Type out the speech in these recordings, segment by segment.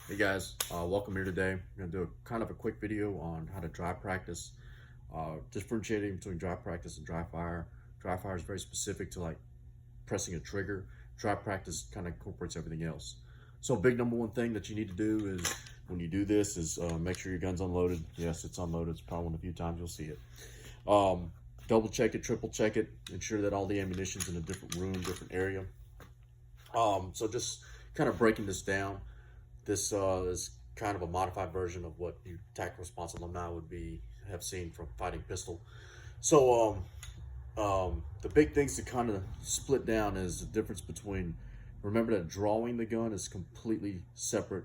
Hey guys, welcome here today. I'm going to do kind of a quick video on how to dry practice, differentiating between dry practice and dry fire. Dry fire is very specific to like pressing a trigger. Dry practice kind of incorporates everything else. So big number one thing that you need to do is when you do this is make sure your gun's unloaded. Yes, it's unloaded. It's probably one of the few times you'll see it. Double check it, triple check it, ensure that all the ammunition's in a different room, different area. So just kind of breaking this down. This is kind of a modified version of what you tactical response alumni would have seen from fighting pistol. So the big things to kind of split down is the difference between, remember that drawing the gun is completely separate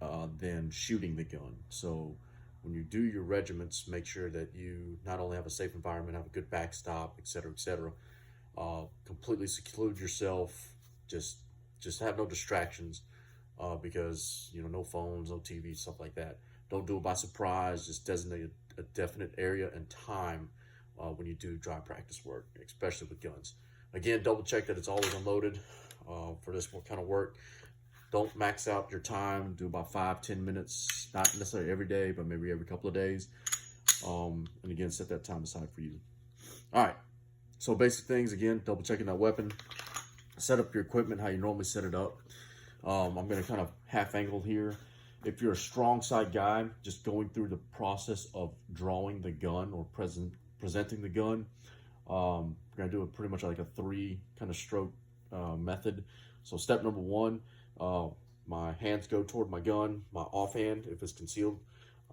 than shooting the gun. So when you do your regiments, make sure that you not only have a safe environment, have a good backstop, etc., etc. Completely seclude yourself. Just have no distractions. Because no phones, no TV, stuff like that. Don't do it by surprise. Just designate a definite area and time when you do dry practice work, especially with guns. Again, double check that it's always unloaded for this kind of work. Don't max out your time. Do about 5-10 minutes, not necessarily every day, but maybe every couple of days. And again, set that time aside for you. All right. So basic things, again, double checking that weapon. Set up your equipment how you normally set it up. I'm going to kind of half angle here. If you're a strong side guy, just going through the process of drawing the gun or presenting the gun, we're going to do it pretty much like a 3 kind of stroke method. So step number 1, my hands go toward my gun, my offhand, if it's concealed,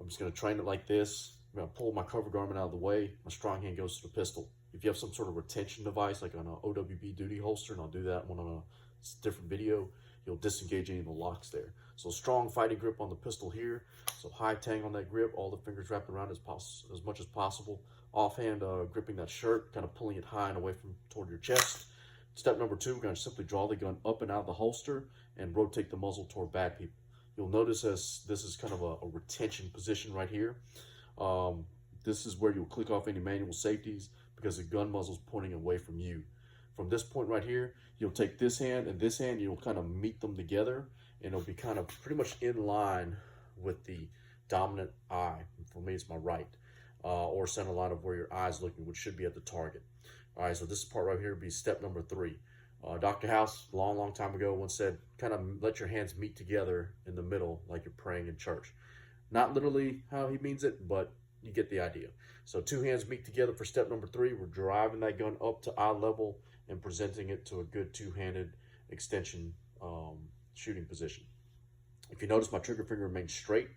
I'm just going to train it like this. I'm going to pull my cover garment out of the way. My strong hand goes to the pistol. If you have some sort of retention device, like on an OWB duty holster, and I'll do that one on a different video, you'll disengage any of the locks there. So strong fighting grip on the pistol here. So high tang on that grip, all the fingers wrapped around as much as possible. Offhand gripping that shirt, kind of pulling it high and away from toward your chest. Step number 2, we're going to simply draw the gun up and out of the holster and rotate the muzzle toward bad people. You'll notice as this is kind of a retention position right here. This is where you'll click off any manual safeties because the gun muzzle is pointing away from you. From this point right here, you'll take this hand and this hand, you'll kind of meet them together, and it'll be kind of pretty much in line with the dominant eye. For me, it's my right, or center line of where your eye's looking, which should be at the target. All right, so this part right here would be step number 3. Dr. House, long time ago, once said, kind of let your hands meet together in the middle like you're praying in church. Not literally how he means it, but you get the idea. So 2 hands meet together for step number 3. We're driving that gun up to eye level and presenting it to a good 2-handed extension shooting position. If you notice, my trigger finger remains straight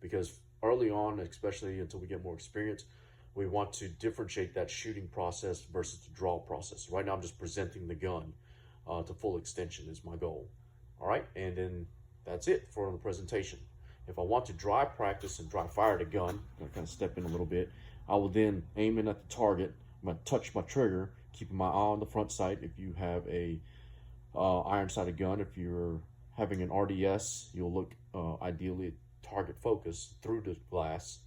because early on, especially until we get more experience, we want to differentiate that shooting process versus the draw process. Right now, I'm just presenting the gun to full extension is my goal. All right, and then that's it for the presentation. If I want to dry practice and dry fire the gun, I'm going to kind of step in a little bit. I will then aim in at the target. I'm going to touch my trigger, keeping my eye on the front sight. If you have a iron-sighted gun, if you're having an RDS, you'll look ideally at target focus through the glass.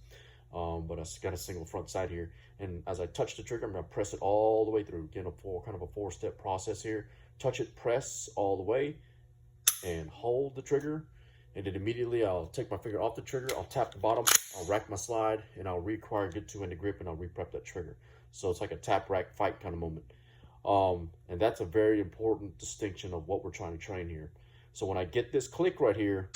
But I got a single front sight here. And as I touch the trigger, I'm going to press it all the way through. Again, kind of a 4-step process here. Touch it, press all the way, and hold the trigger. And then immediately I'll take my finger off the trigger, I'll tap the bottom, I'll rack my slide, and I'll reacquire a good 2-handed grip, and I'll reprep that trigger. So it's like a tap, rack, fight kind of moment. And that's a very important distinction of what we're trying to train here. So when I get this click right here,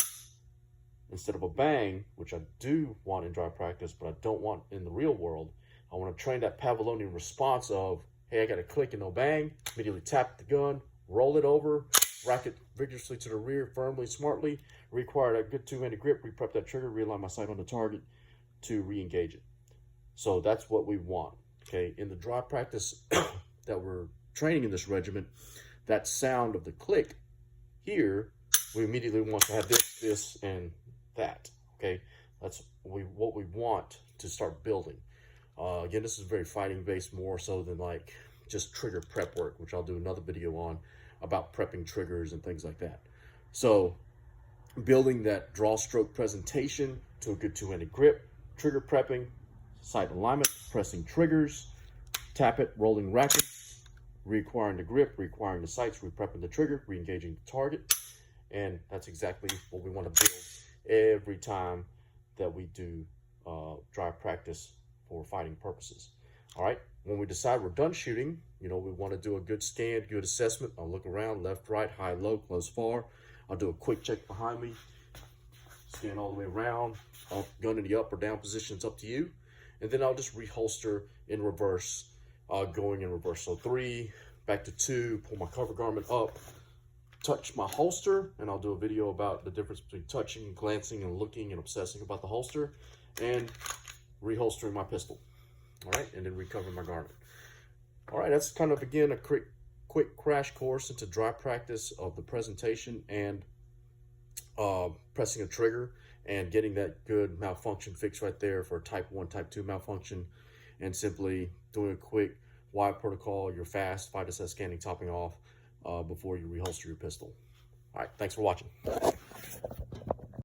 instead of a bang, which I do want in dry practice, but I don't want in the real world, I want to train that Pavlovian response of, hey, I got a click and no bang, immediately tap the gun, roll it over, rack it vigorously to the rear, firmly, smartly, require a good 2-handed grip, reprep that trigger, realign my sight on the target to re-engage it. So that's what we want, okay? In the dry practice that we're training in this regiment, that sound of the click here, we immediately want to have this, and that, okay? That's what we want to start building. Again, this is very fighting-based more so than like just trigger prep work, which I'll do another video on about prepping triggers and things like that. So building that draw stroke presentation to a good 2-handed grip, trigger prepping, sight alignment, pressing triggers, tap it, rolling racket, reacquiring the grip, reacquiring the sights, reprepping the trigger, re-engaging the target, And that's exactly what we want to build every time that we do dry practice for fighting purposes. All right, when we decide we're done shooting, we want to do a good scan, good assessment. I'll look around, left, right, high, low, close, far. I'll do a quick check behind me, scan all the way around, gun in the up or down position, it's up to you. And then I'll just reholster in reverse, going in reverse. So 3, back to 2, pull my cover garment up, touch my holster, and I'll do a video about the difference between touching, glancing, and looking and obsessing about the holster, and reholstering my pistol. All right, and then recover my garment. All right, that's kind of, again, a quick crash course into dry practice of the presentation and pressing a trigger and getting that good malfunction fix right there for type 1, type 2 malfunction, and simply doing a quick wide protocol, your fast 5 to 7 scanning, topping off before you reholster your pistol. All right, thanks for watching.